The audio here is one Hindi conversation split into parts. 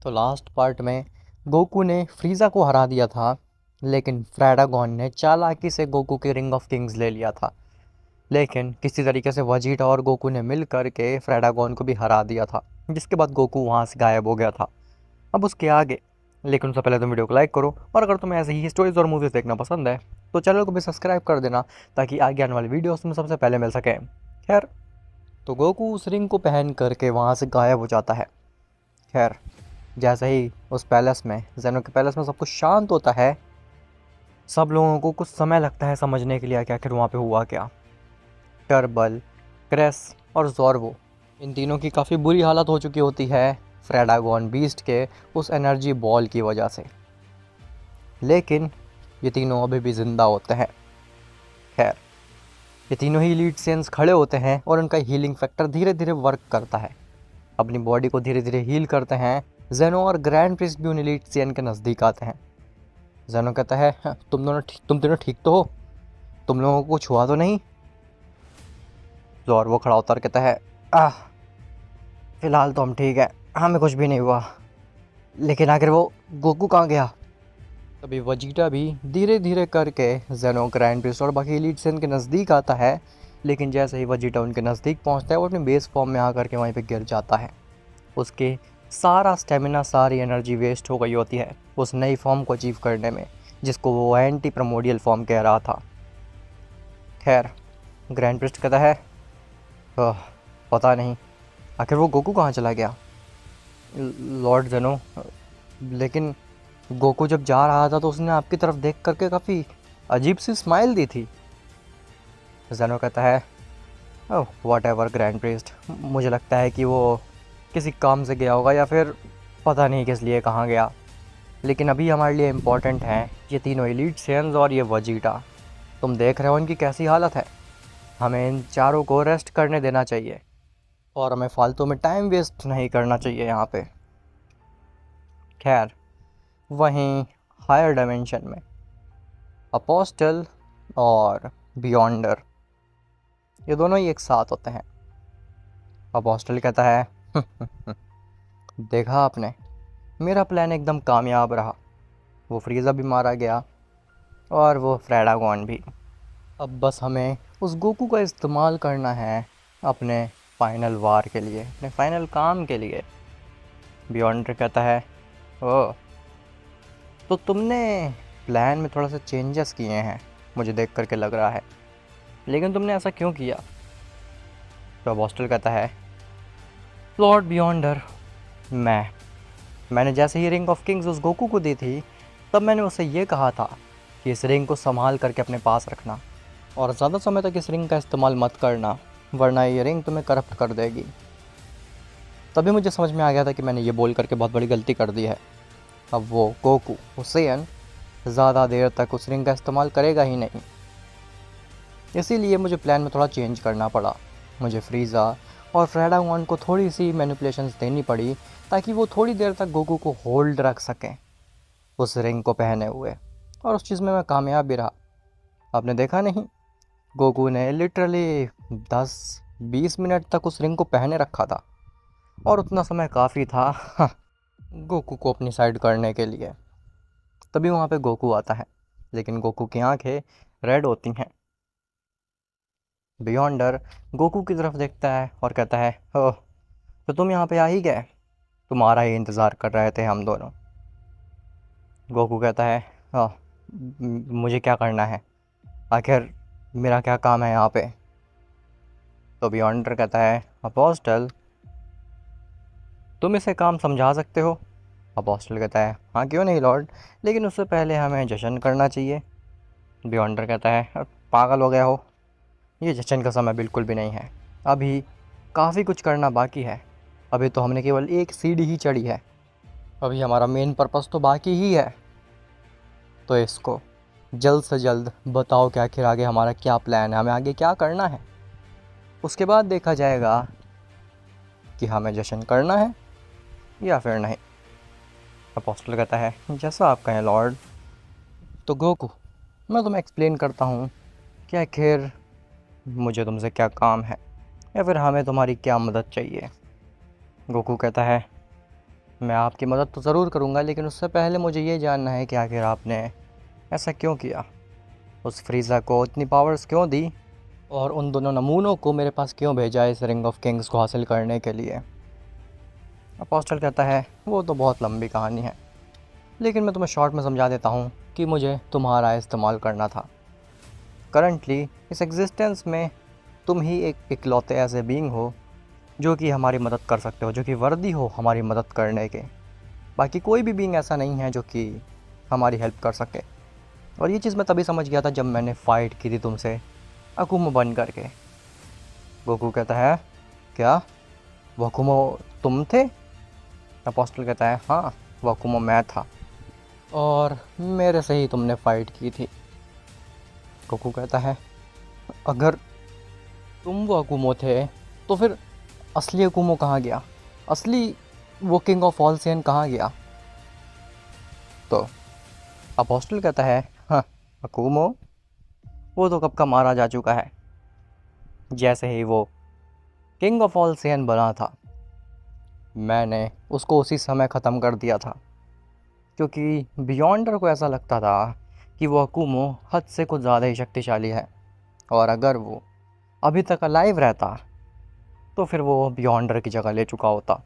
तो लास्ट पार्ट में गोकू ने फ्रीज़ा को हरा दिया था, लेकिन फ्रैडागॉन ने चालाकी से गोकू के रिंग ऑफ किंग्स ले लिया था। लेकिन किसी तरीके से वजीटा और गोकू ने मिल कर के फ्रैडागॉन को भी हरा दिया था, जिसके बाद गोकू वहाँ से गायब हो गया था। अब उसके आगे, लेकिन उससे पहले तुम वीडियो को लाइक करो, और अगर तुम्हें ऐसे ही स्टोरीज और मूवीज़ देखना पसंद है तो चैनल को भी सब्सक्राइब कर देना, ताकि आगे आने वाली वीडियोस तुम्हें सबसे पहले मिल सके। खैर, तो गोकू उस रिंग को पहन करके वहाँ से गायब हो जाता है। खैर, जैसे ही उस पैलेस में, जेनो के पैलेस में सब कुछ शांत होता है, सब लोगों को कुछ समय लगता है समझने के लिए कि आखिर वहाँ पे हुआ क्या। टर्बल, क्रेस और ज़ोर्वो, इन तीनों की काफ़ी बुरी हालत हो चुकी होती है फ्रैडागॉन बीस्ट के उस एनर्जी बॉल की वजह से। लेकिन ये तीनों अभी भी ज़िंदा होते हैं। खैर, ये तीनों ही लीड सेंस खड़े होते हैं और उनका हीलिंग फैक्टर धीरे धीरे वर्क करता है, अपनी बॉडी को धीरे धीरे हील करते हैं। जेनो और ग्रैंड प्रिस्ट भी उन एलीट सेन के नज़दीक आते हैं। जेनो कहता है, "हाँ, तुम तीनों ठीक तो हो? तुम लोगों को कुछ हुआ तो नहीं?" और वो खड़ा उतर कहता है, आह, फिलहाल तो हम ठीक है, हमें कुछ भी नहीं हुआ, लेकिन आखिर वो गोकू कहाँ गया? तभी वजीटा भी धीरे धीरे करके जेनो, ग्रैंड प्रिस्ट और बाकी एलीट सेन के नज़दीक आता है। लेकिन जैसे ही वजीटा उनके नज़दीक पहुंचता है, वो अपने बेस फॉर्म में आकर के वहीं पे गिर जाता है। उसके सारा स्टेमिना, सारी एनर्जी वेस्ट हो गई होती है उस नई फॉर्म को अचीव करने में, जिसको वो एंटी प्रमोडियल फॉर्म कह रहा था। खैर, ग्रैंड प्रिस्ट कहता है, "आह, पता नहीं आखिर वो गोकू कहाँ चला गया लॉर्ड जेनो, लेकिन गोकू जब जा रहा था तो उसने आपकी तरफ देख करके काफ़ी अजीब सी स्माइल दी थी।" जेनो कहता है, ओह वॉट एवर ग्रैंड प्रिस्ट, मुझे लगता है कि वो किसी काम से गया होगा, या फिर पता नहीं किस लिए कहाँ गया। लेकिन अभी हमारे लिए इम्पोर्टेंट हैं ये तीनों एलीट सेंस और ये वजीटा। तुम देख रहे हो इनकी कैसी हालत है। हमें इन चारों को रेस्ट करने देना चाहिए, और हमें फालतू में टाइम वेस्ट नहीं करना चाहिए यहाँ पे। खैर, वहीं हायर डायमेंशन में अपोस्टल और बियॉन्डर, ये दोनों ही एक साथ होते हैं। अपोस्टल कहता है, देखा आपने, मेरा प्लान एकदम कामयाब रहा। वो फ्रीज़ा भी मारा गया और वो फ्रैडागॉन भी। अब बस हमें उस गोकू का इस्तेमाल करना है अपने फाइनल वार के लिए, अपने फाइनल काम के लिए। बियॉन्डर कहता है, ओह, तो तुमने प्लान में थोड़ा सा चेंजेस किए हैं, मुझे देख करके लग रहा है, लेकिन तुमने ऐसा क्यों किया? तो अपोस्टल कहता है, लॉर्ड बियॉन्डर, मैंने जैसे ही रिंग ऑफ किंग्स उस गोकू को दी थी, तब मैंने उसे ये कहा था कि इस रिंग को संभाल करके अपने पास रखना, और ज़्यादा समय तक इस रिंग का इस्तेमाल मत करना, वरना ये रिंग तुम्हें करप्ट कर देगी। तभी मुझे समझ में आ गया था कि मैंने ये बोल करके बहुत बड़ी गलती कर दी है। अब वो गोकू हुसैन ज़्यादा देर तक उस रिंग का इस्तेमाल करेगा ही नहीं, इसीलिए मुझे प्लान में थोड़ा चेंज करना पड़ा। मुझे फ्रीज़ा और फ्रैडागॉन को थोड़ी सी मैनिपुलेशंस देनी पड़ी, ताकि वो थोड़ी देर तक गोकू को होल्ड रख सकें उस रिंग को पहने हुए, और उस चीज़ में मैं कामयाब भी रहा। आपने देखा नहीं, गोकू ने लिटरली 10-20 मिनट तक उस रिंग को पहने रखा था, और उतना समय काफ़ी था गोकू को अपनी साइड करने के लिए। तभी वहाँ पे गोकू आता है, लेकिन गोकू की आंखें रेड होती हैं। बियॉन्डर गोकू की तरफ देखता है और कहता है, ओह, तो तुम यहाँ पे आ ही गए, तुम्हारा ही इंतज़ार कर रहे थे हम दोनों। गोकू कहता है, ओह, मुझे क्या करना है, आखिर मेरा क्या काम है यहाँ पे? तो बियॉन्डर कहता है, अपोस्टल, तुम इसे काम समझा सकते हो? अपोस्टल कहता है, हाँ क्यों नहीं लॉर्ड, लेकिन उससे पहले हमें जश्न करना चाहिए। बियॉन्डर कहता है, पागल हो गया हो, ये जश्न का समय बिल्कुल भी नहीं है, अभी काफ़ी कुछ करना बाकी है। अभी तो हमने केवल एक सीढ़ी ही चढ़ी है, अभी हमारा मेन पर्पस तो बाकी ही है। तो इसको जल्द से जल्द बताओ कि आखिर आगे हमारा क्या प्लान है, हमें आगे क्या करना है। उसके बाद देखा जाएगा कि हमें जश्न करना है या फिर नहीं। अपोस्टल कहता है, जैसा आप कहें लॉर्ड। तो गोकू, मैं तुम्हें एक्सप्लेन करता हूँ कि आखिर मुझे तुमसे क्या काम है, या फिर हमें तुम्हारी क्या मदद चाहिए। गोकू कहता है, मैं आपकी मदद तो ज़रूर करूँगा, लेकिन उससे पहले मुझे ये जानना है कि आखिर आपने ऐसा क्यों किया? उस फ्रीज़ा को इतनी पावर्स क्यों दी? और उन दोनों नमूनों को मेरे पास क्यों भेजा इस रिंग ऑफ किंग्स को हासिल करने के लिए? अपोस्टल कहता है वो तो बहुत लंबी कहानी है, लेकिन मैं तुम्हें शॉर्ट में समझा देता हूँ कि मुझे तुम्हारा इस्तेमाल करना था। करंटली इस एग्जिस्टेंस में तुम ही एक इकलौते ऐसे बीइंग हो जो कि हमारी मदद कर सकते हो, जो कि वर्दी हो हमारी मदद करने के। बाकी कोई भी बीइंग ऐसा नहीं है जो कि हमारी हेल्प कर सके। और ये चीज़ मैं तभी समझ गया था जब मैंने फ़ाइट की थी तुमसे अकुमो बन करके। गोकू कहता है क्या वो अकुमो तुम थे? अपोस्टल कहता है हाँ, वो अकुमो मैं था और मेरे से ही तुमने फ़ाइट की थी। गोकू कहता है अगर तुम वो अकुमो थे तो फिर असली अकुमो कहाँ गया? असली वो किंग ऑफ ऑल सेन कहाँ गया? तो अपोस्टल कहता है हाँ, अकुमो वो तो कब का मारा जा चुका है। जैसे ही वो किंग ऑफ ऑल सेन बना था, मैंने उसको उसी समय ख़त्म कर दिया था, क्योंकि बियॉन्डर को ऐसा लगता था कि वो अकुमो हद से कुछ ज़्यादा ही शक्तिशाली है, और अगर वो अभी तक अलाइव रहता तो फिर वो बियॉन्डर की जगह ले चुका होता।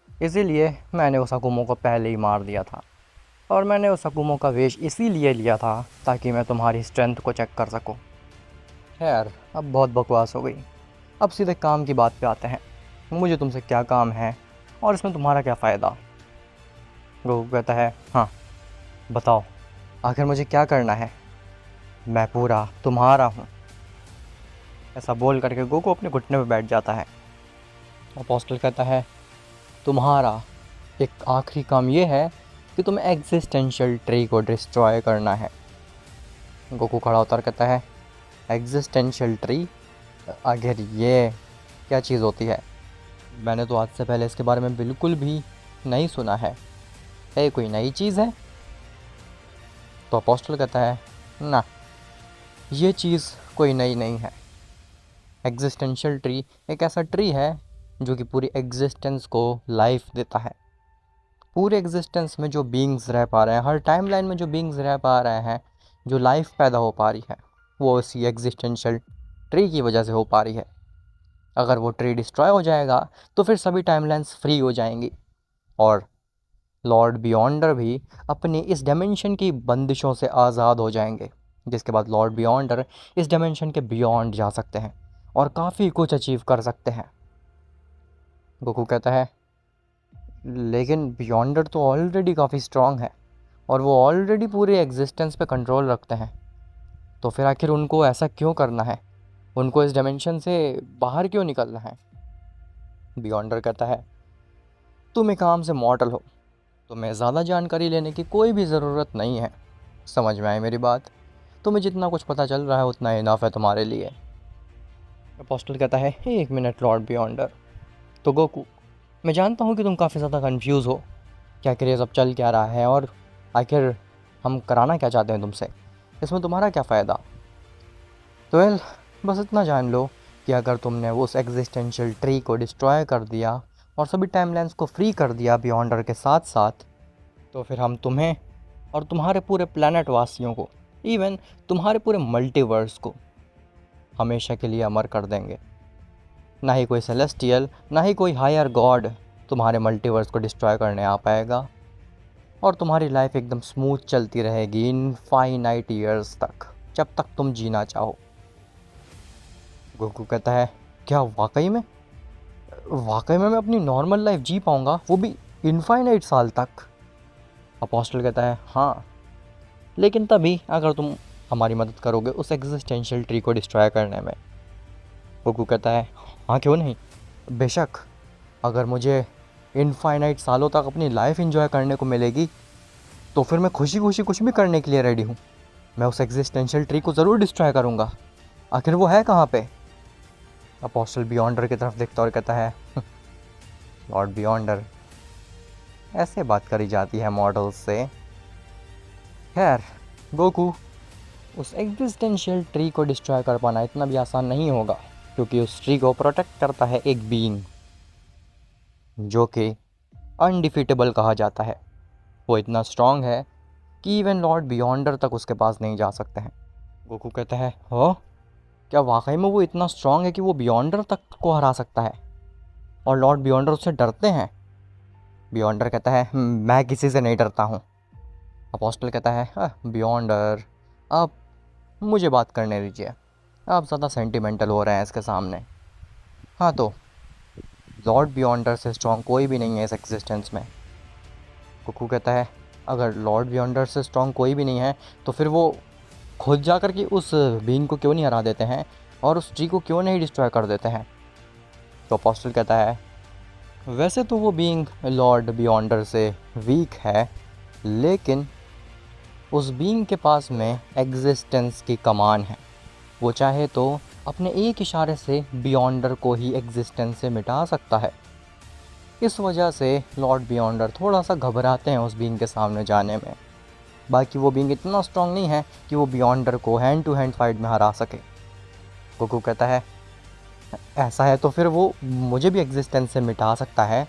इसीलिए मैंने उस अकुमो को पहले ही मार दिया था, और मैंने उस अकुमो का वेश इसीलिए लिया था ताकि मैं तुम्हारी स्ट्रेंथ को चेक कर सकूं। खैर, अब बहुत बकवास हो गई, अब सीधे काम की बात पे आते हैं। मुझे तुमसे क्या काम है और इसमें तुम्हारा क्या फ़ायदा? गोकू कहता है हाँ बताओ, आखिर मुझे क्या करना है? मैं पूरा तुम्हारा हूँ। ऐसा बोल करके गोकू अपने घुटने पर बैठ जाता है। अपोस्टल कहता है तुम्हारा एक आखिरी काम ये है कि तुम्हें एग्जिस्टेंशियल ट्री को डिस्ट्रॉय करना है। गोकू खड़ा होता और कहता है एग्जिस्टेंशियल ट्री? आखिर ये क्या चीज़ होती है? मैंने तो आज से पहले इसके बारे में बिल्कुल भी नहीं सुना है। ये कोई नई चीज़ है? तो अपोस्टल कहता है ना, ये चीज़ कोई नई नहीं है। एग्जिस्टेंशियल ट्री एक ऐसा ट्री है जो कि पूरी एग्जिस्टेंस को लाइफ देता है। पूरे एग्जिस्टेंस में जो बीइंग्स रह पा रहे हैं, हर टाइमलाइन में जो बीइंग्स रह पा रहे हैं, जो लाइफ पैदा हो पा रही है, वो इसी एग्जिस्टेंशियल ट्री की वजह से हो पा रही है। अगर वो ट्री डिस्ट्रॉय हो जाएगा तो फिर सभी टाइमलाइंस फ्री हो जाएंगी, और लॉर्ड बियॉन्डर भी अपनी इस डायमेंशन की बंदिशों से आज़ाद हो जाएंगे, जिसके बाद लॉर्ड बियॉन्डर इस डायमेंशन के बियॉन्ड जा सकते हैं और काफ़ी कुछ अचीव कर सकते हैं। गोकू कहता है लेकिन बियॉन्डर तो ऑलरेडी काफ़ी स्ट्रांग है और वो ऑलरेडी पूरे एग्जिस्टेंस पे कंट्रोल रखते हैं, तो फिर आखिर उनको ऐसा क्यों करना है? उनको इस डायमेंशन से बाहर क्यों निकलना है? बियॉन्डर कहता है तुम एक आम से मॉडल हो, तुम्हें ज़्यादा जानकारी लेने की कोई भी ज़रूरत नहीं है। समझ में आई मेरी बात? तुम्हें जितना कुछ पता चल रहा है उतना इनफ है तुम्हारे लिए। अपोस्टल कहता है एक मिनट लॉर्ड बियॉन्डर। तो गोकू, मैं जानता हूँ कि तुम काफ़ी ज़्यादा कंफ्यूज हो कि आखिर ये सब चल क्या रहा है और आखिर हम कराना क्या चाहते हैं तुमसे, इसमें तुम्हारा क्या फ़ायदा। तो वेल, बस इतना जान लो कि अगर तुमने उस एग्जिस्टेंशियल ट्री को डिस्ट्रॉय कर दिया और सभी टाइमलाइंस को फ्री कर दिया बियॉन्डर के साथ साथ, तो फिर हम तुम्हें और तुम्हारे पूरे प्लैनेट वासियों को, इवन तुम्हारे पूरे मल्टीवर्स को हमेशा के लिए अमर कर देंगे। ना ही कोई सेलेस्टियल, ना ही कोई हायर गॉड तुम्हारे मल्टीवर्स को डिस्ट्रॉय करने आ पाएगा, और तुम्हारी लाइफ एकदम स्मूथ चलती रहेगी इनफाइनाइट ईयर्स तक, जब तक तुम जीना चाहो। गोकू कहता है क्या वाकई में? वाकई में मैं अपनी नॉर्मल लाइफ जी पाऊँगा, वो भी इनफाइनाइट साल तक? अपोस्टल कहता है हाँ, लेकिन तभी अगर तुम हमारी मदद करोगे उस एग्जिस्टेंशियल ट्री को डिस्ट्रॉय करने में। गोकू कहता है हाँ क्यों नहीं, बेशक। अगर मुझे इनफाइनाइट सालों तक अपनी लाइफ एंजॉय करने को मिलेगी तो फिर मैं खुशी खुशी कुछ भी करने के लिए रेडी हूँ। मैं उस एग्जिस्टेंशियल ट्री को ज़रूर डिस्ट्रॉय करूँगा। आखिर वो है कहाँ पे? अपोस्टल बियॉन्डर की तरफ देखता और कहता है लॉर्ड बियॉन्डर, ऐसे बात करी जाती है मॉडल्स से। खैर गोकू, उस एग्जिस्टेंशियल ट्री को डिस्ट्रॉय कर पाना इतना भी आसान नहीं होगा, क्योंकि उस ट्री को प्रोटेक्ट करता है एक बीइंग। जो कि अनडिफीटेबल कहा जाता है। वो इतना स्ट्रांग है कि इवन लॉर्ड बियॉन्डर तक उसके पास नहीं जा सकते हैं। गोकू कहता है, हो क्या वाकई में वो इतना स्ट्रांग है कि वो बियॉन्डर तक को हरा सकता है और लॉर्ड बियॉन्डर उससे डरते हैं? बियॉन्डर कहता है, मैं किसी से नहीं डरता हूँ। अपोस्टल कहता है, बियॉन्डर आप मुझे बात करने दीजिए, आप ज़्यादा सेंटिमेंटल हो रहे हैं इसके सामने। हाँ तो लॉर्ड बियॉन्डर से स्ट्रांग कोई भी नहीं है इस एग्जिस्टेंस में। गोकू कहता है, अगर लॉर्ड बियॉन्डर से स्ट्रांग कोई भी नहीं है तो फिर वो खुद जा कर के उस बीइंग को क्यों नहीं हरा देते हैं और उस ट्री को क्यों नहीं डिस्ट्रॉय कर देते हैं? तो अपोस्टल कहता है, वैसे तो वो बीइंग लॉर्ड बियॉन्डर से वीक है, लेकिन उस बीइंग के पास में एग्जिस्टेंस की कमान है। वो चाहे तो अपने एक इशारे से बियॉन्डर को ही एग्जिस्टेंस से मिटा सकता है। इस वजह से लॉर्ड बियॉन्डर थोड़ा सा घबराते हैं उस बीइंग के सामने जाने में। बाकी वो बीइंग इतना स्ट्रांग नहीं है कि वो बियॉन्डर को हैंड टू हैंड फाइट में हरा सके। गोकू कहता है, ऐसा है तो फिर वो मुझे भी एग्जिस्टेंस से मिटा सकता है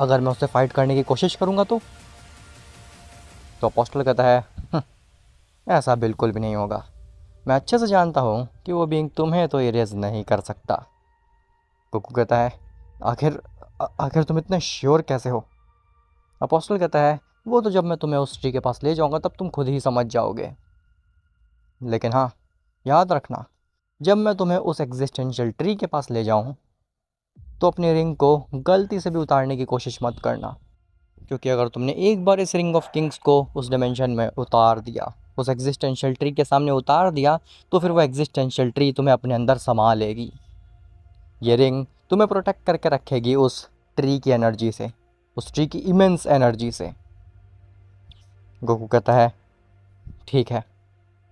अगर मैं उससे फाइट करने की कोशिश करूँगा तो अपोस्टल कहता है, ऐसा बिल्कुल भी नहीं होगा। मैं अच्छे से जानता हूँ कि वो बीइंग तुम्हें तो इरेज नहीं कर सकता। गोकू कहता है, आखिर आखिर तुम इतने श्योर कैसे हो? अपोस्टल कहता है, वो तो जब मैं तुम्हें उस ट्री के पास ले जाऊँगा तब तुम खुद ही समझ जाओगे। लेकिन हाँ, याद रखना, जब मैं तुम्हें उस एग्जिस्टेंशियल ट्री के पास ले जाऊँ तो अपनी रिंग को गलती से भी उतारने की कोशिश मत करना, क्योंकि अगर तुमने एक बार इस रिंग ऑफ किंग्स को उस डिमेंशन में उतार दिया, उस एग्जिस्टेंशियल ट्री के सामने उतार दिया, तो फिर वो एग्जिस्टेंशियल ट्री तुम्हें अपने अंदर समा लेगी। ये रिंग तुम्हें प्रोटेक्ट करके रखेगी उस ट्री की एनर्जी से, उस ट्री की इमेंस एनर्जी से। गोकू कहता है, ठीक है,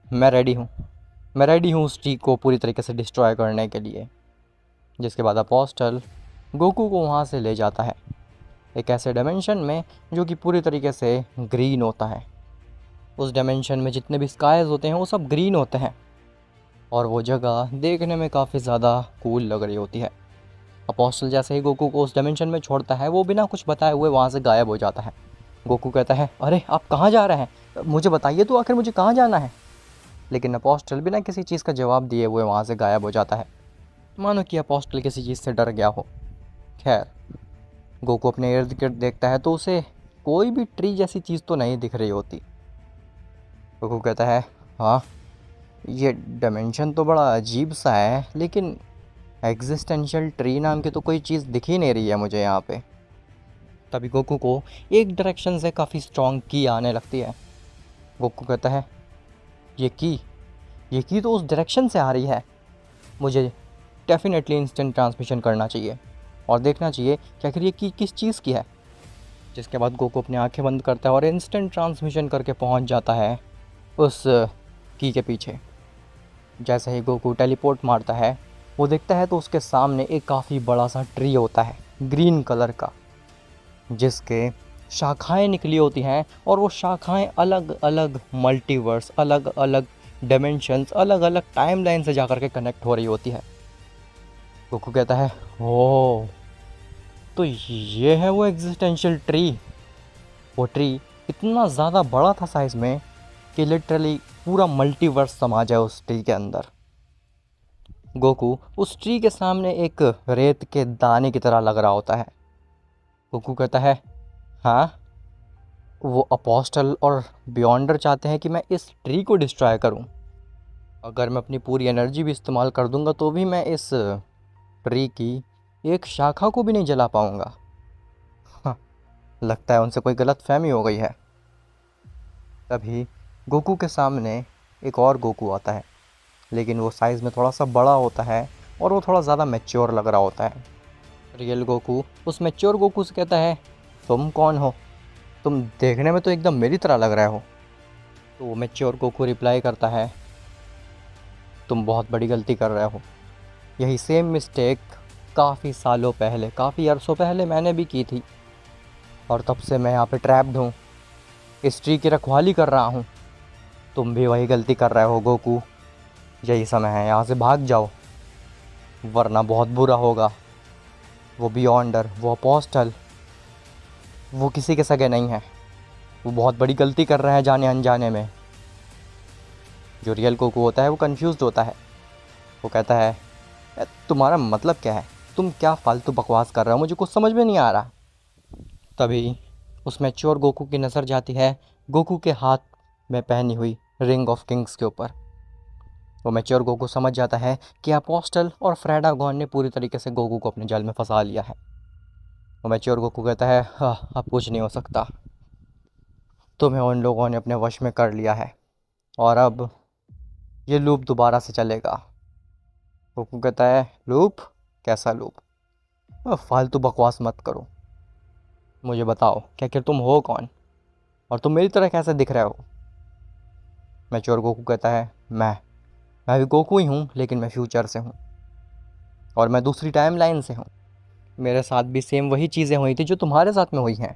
मैं रेडी हूँ उस ट्री को पूरी तरीके से डिस्ट्रॉय करने के लिए। जिसके बाद अपोस्टल गोकू को वहाँ से ले जाता है एक ऐसे डायमेंशन में जो कि पूरी तरीके से ग्रीन होता है। उस डायमेंशन में जितने भी स्काइज होते हैं वो सब ग्रीन होते हैं और वो जगह देखने में काफ़ी ज़्यादा कूल लग रही होती है। अपोस्टल जैसे ही गोकू को उस डायमेंशन में छोड़ता है, वो बिना कुछ बताए हुए वहाँ से गायब हो जाता है। गोकू कहता है, अरे आप कहाँ जा रहे हैं, मुझे बताइए तो आखिर मुझे कहाँ जाना है। लेकिन अपोस्टल बिना किसी चीज़ का जवाब दिए हुए वहाँ से गायब हो जाता है, मानो कि अपोस्टल किसी चीज़ से डर गया हो। खैर, गोकू अपने इर्द गिर्द देखता है तो उसे कोई भी ट्री जैसी चीज़ तो नहीं दिख रही होती। गोकू कहता है, हाँ ये डायमेंशन तो बड़ा अजीब सा है, लेकिन एग्जिस्टेंशियल ट्री नाम की तो कोई चीज़ दिख ही नहीं रही है मुझे यहाँ पे। तभी गोकू को एक डायरेक्शन से काफ़ी स्ट्रॉन्ग की आने लगती है। गोकू कहता है, ये की तो उस डायरेक्शन से आ रही है, मुझे डेफिनेटली इंस्टेंट ट्रांसमिशन करना चाहिए और देखना चाहिए कि आखिर ये की किस चीज़ की है। जिसके बाद गोकू अपनी आंखें बंद करता है और इंस्टेंट ट्रांसमिशन करके पहुंच जाता है उस की के पीछे। जैसे ही गोकू टेलीपोर्ट मारता है, वो देखता है तो उसके सामने एक काफ़ी बड़ा सा ट्री होता है ग्रीन कलर का, जिसके शाखाएं निकली होती हैं और वो शाखाएं अलग अलग मल्टीवर्स, अलग अलग डायमेंशंस, अलग अलग टाइमलाइन से जाकर के कनेक्ट हो रही होती है। गोकू कहता है, ओह तो ये है वो एग्जिस्टेंशियल ट्री। वो ट्री इतना ज़्यादा बड़ा था साइज़ में कि लिटरली पूरा मल्टीवर्स समा जाए उस ट्री के अंदर। गोकू उस ट्री के सामने एक रेत के दाने की तरह लग रहा होता है। गोकू कहता है, हाँ वो अपोस्टल और बियॉन्डर चाहते हैं कि मैं इस ट्री को डिस्ट्रॉय करूं। अगर मैं अपनी पूरी एनर्जी भी इस्तेमाल कर दूंगा तो भी मैं इस ट्री की एक शाखा को भी नहीं जला पाऊंगा। हाँ, लगता है उनसे कोई गलत फहमी हो गई है। तभी गोकू के सामने एक और गोकू आता है, लेकिन वो साइज़ में थोड़ा सा बड़ा होता है और वो थोड़ा ज़्यादा मैच्योर लग रहा होता है। रियल गोकू उस मैच्योर गोकू से कहता है, तुम कौन हो? तुम देखने में तो एकदम मेरी तरह लग रहे हो। तो वो मैच्योर गोकू रिप्लाई करता है, तुम बहुत बड़ी गलती कर रहे हो। यही सेम मिस्टेक काफ़ी सालों पहले, काफ़ी अरसों पहले मैंने भी की थी और तब से मैं यहाँ पे ट्रैप्ड हूँ, इस ट्री की रखवाली कर रहा हूँ। तुम भी वही गलती कर रहे हो गोकू। यही समय है, यहाँ से भाग जाओ वरना बहुत बुरा होगा। वो बियॉन्डर, वो अपोस्टल, वो किसी के सगे नहीं है। वो बहुत बड़ी गलती कर रहा है जाने अनजाने में। जो रियल गोकू होता है वो कंफ्यूज्ड होता है। वो कहता है, तुम्हारा मतलब क्या है? तुम क्या फालतू बकवास कर रहे हो? मुझे कुछ समझ में नहीं आ रहा। तभी उस मैच्योर गोकू की नज़र जाती है गोकू के हाथ में पहनी हुई रिंग ऑफ किंग्स के ऊपर। वो मैच्योर गोकू समझ जाता है कि अपोस्टल और फ्रेडागॉन ने पूरी तरीके से गोकू को अपने जाल में फंसा लिया है। वो मैच्योर गोकू कहता है, हाँ अब कुछ नहीं हो सकता, तुम्हें उन लोगों ने अपने वश में कर लिया है और अब ये लूप दोबारा से चलेगा। गोकू कहता है, लूप? कैसा लूप? फालतू बकवास मत करो, मुझे बताओ क्या कि तुम हो कौन और तुम मेरी तरह कैसे दिख रहे हो? मैच्योर गोकू कहता है, मैं भी गोकू ही हूँ, लेकिन मैं फ्यूचर से हूँ और मैं दूसरी टाइम लाइन से हूँ। मेरे साथ भी सेम वही चीज़ें हुई थी जो तुम्हारे साथ में हुई हैं।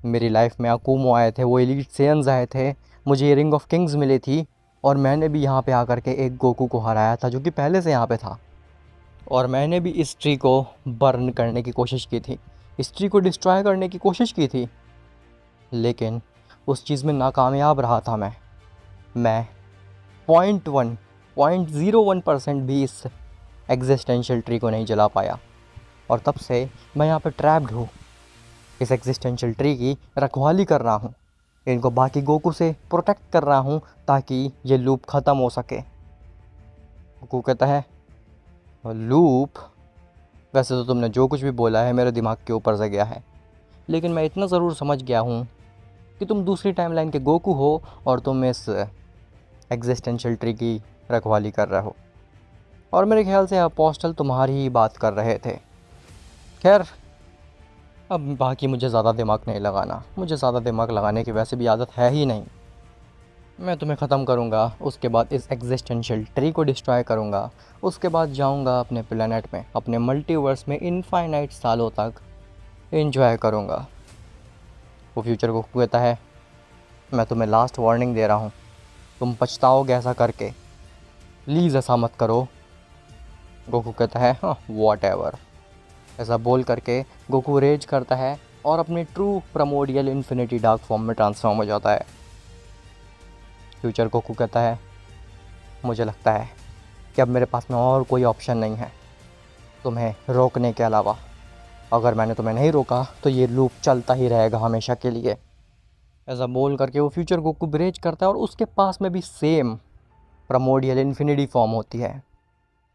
मेरी लाइफ में अकूमो आए थे, वो एलीट सेयन्स आए थे, मुझे ये रिंग ऑफ किंग्स मिली थी और मैंने भी यहाँ पे आकर के एक गोकू को हराया था जो कि पहले से यहाँ पे था। और मैंने भी इस ट्री को बर्न करने की कोशिश की थी, इस ट्री को डिस्ट्रॉय करने की कोशिश की थी, लेकिन उस चीज़ में नाकामयाब रहा था। मैं 0.01% भी इस एग्जिस्टेंशियल ट्री को नहीं जला पाया और तब से मैं यहाँ पे ट्रैप्ड हूँ। इस एग्जिस्टेंशियल ट्री की रखवाली कर रहा हूँ, इनको बाकी गोकू से प्रोटेक्ट कर रहा हूँ ताकि ये लूप ख़त्म हो सके। गोकू कहता है, लूप? वैसे तो तुमने जो कुछ भी बोला है मेरे दिमाग के ऊपर से गया है, लेकिन मैं इतना ज़रूर समझ गया हूँ कि तुम दूसरी टाइमलाइन के गोकू हो और तुम इस एग्जिस्टेंशियल ट्री की रखवाली कर रहे हो और मेरे ख्याल से अपोस्टल तुम्हारी ही बात कर रहे थे। खैर, अब बाकी मुझे ज़्यादा दिमाग नहीं लगाना, मुझे ज़्यादा दिमाग लगाने की वैसे भी आदत है ही नहीं। मैं तुम्हें ख़त्म करूँगा, उसके बाद इस एग्जिस्टेंशियल ट्री को डिस्ट्रॉय करूँगा, उसके बाद जाऊँगा अपने प्लेनेट में, अपने मल्टीवर्स में इनफाइनाइट सालों तक एंजॉय करूँगा। वो फ्यूचर को कहता है, मैं तुम्हें लास्ट वार्निंग दे रहा हूँ, तुम पछताओगे ऐसा करके, प्लीज़ ऐसा मत करो। गोकू कहता है, हाँ वॉट एवर। ऐसा बोल करके गोकू रेज करता है और अपने true primordial infinity dark form में ट्रांसफॉर्म हो जाता है। फ्यूचर गोकू कहता है, मुझे लगता है कि अब मेरे पास में और कोई ऑप्शन नहीं है तुम्हें रोकने के अलावा। अगर मैंने तुम्हें नहीं रोका तो ये लूप चलता ही रहेगा हमेशा के लिए। ऐसा बोल करके वो फ्यूचर गोकू ब्रेज करता है और उसके पास में भी सेम प्राइमोर्डियल इन्फिनिटी फॉर्म होती है।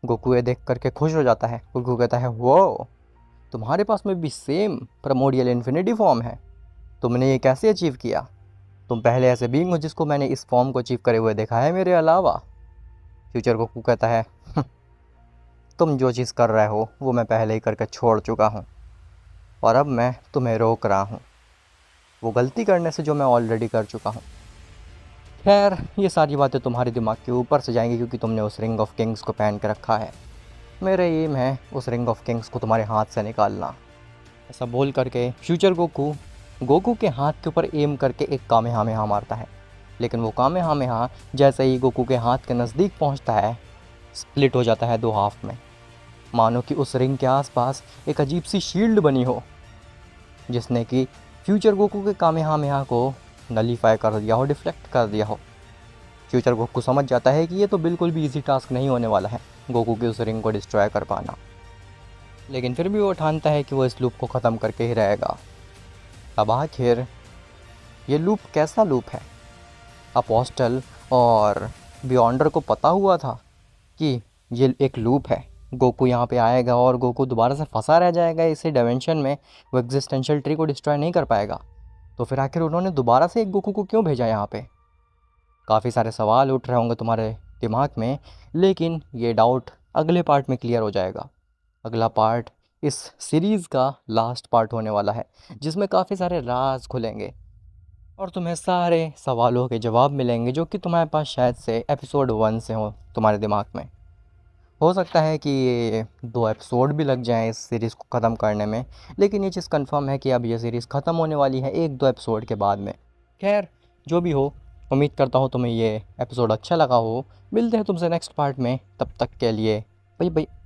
गोकू ये देख करके खुश हो जाता है। गोकू कहता है, वो तुम्हारे पास में भी सेम प्राइमोर्डियल इन्फिनिटी फॉर्म है, तुमने ये कैसे अचीव किया? तुम पहले ऐसे बीइंग हो जिसको मैंने इस फॉर्म को अचीव करे हुए देखा है मेरे अलावा? फ्यूचर गोकू कहता है, तुम जो चीज़ कर रहे हो वो मैं पहले ही करके छोड़ चुका हूँ और अब मैं तुम्हें रोक रहा हूँ वो गलती करने से जो मैं ऑलरेडी कर चुका हूँ। खैर, ये सारी बातें तुम्हारे दिमाग के ऊपर से जाएंगी क्योंकि तुमने उस रिंग ऑफ किंग्स को पहन के रखा है। मेरा एम है उस रिंग ऑफ किंग्स को तुम्हारे हाथ से निकालना। ऐसा बोल करके फ्यूचर गोकू गोकू के हाथ के ऊपर एम करके एक कामेहामेहा मारता है, लेकिन वो कामेहामेहा जैसे ही गोकू के हाथ के नज़दीक पहुंचता है स्प्लिट हो जाता है दो हाफ में, मानो कि उस रिंग के आसपास एक अजीब सी शील्ड बनी हो जिसने कि फ्यूचर गोकू के कामेहामेहा को नलीफाई कर दिया हो, डिफ्लेक्ट कर दिया हो। फ्यूचर गोकू समझ जाता है कि ये तो बिल्कुल भी इजी टास्क नहीं होने वाला है गोकू की उस रिंग को डिस्ट्रॉय कर पाना, लेकिन फिर भी वो ठानता है कि वो इस लूप को ख़त्म करके ही रहेगा। अब आखिर ये लूप कैसा लूप है? अपोस्टल और बियॉन्डर को पता हुआ था कि ये एक लूप है, गोकू यहाँ पे आएगा और गोकू दोबारा से फंसा रह जाएगा इसी डायमेंशन में, वो एग्जिस्टेंशियल ट्री को डिस्ट्रॉय नहीं कर पाएगा। तो फिर आखिर उन्होंने दोबारा से एक गोकू को क्यों भेजा यहाँ पे? काफ़ी सारे सवाल उठ रहे होंगे तुम्हारे दिमाग में, लेकिन ये डाउट अगले पार्ट में क्लियर हो जाएगा। अगला पार्ट इस सीरीज़ का लास्ट पार्ट होने वाला है जिसमें काफ़ी सारे राज खुलेंगे और तुम्हें सारे सवालों के जवाब मिलेंगे जो कि तुम्हारे पास शायद से एपिसोड 1 से हो तुम्हारे दिमाग में। हो सकता है कि ये 2 एपिसोड भी लग जाएं इस सीरीज़ को ख़त्म करने में, लेकिन ये चीज़ कंफर्म है कि अब ये सीरीज़ ख़त्म होने वाली है 1-2 एपिसोड के बाद में। खैर, जो भी हो, उम्मीद करता हूँ तुम्हें ये एपिसोड अच्छा लगा हो। मिलते हैं तुमसे नेक्स्ट पार्ट में, तब तक के लिए बाय बाय।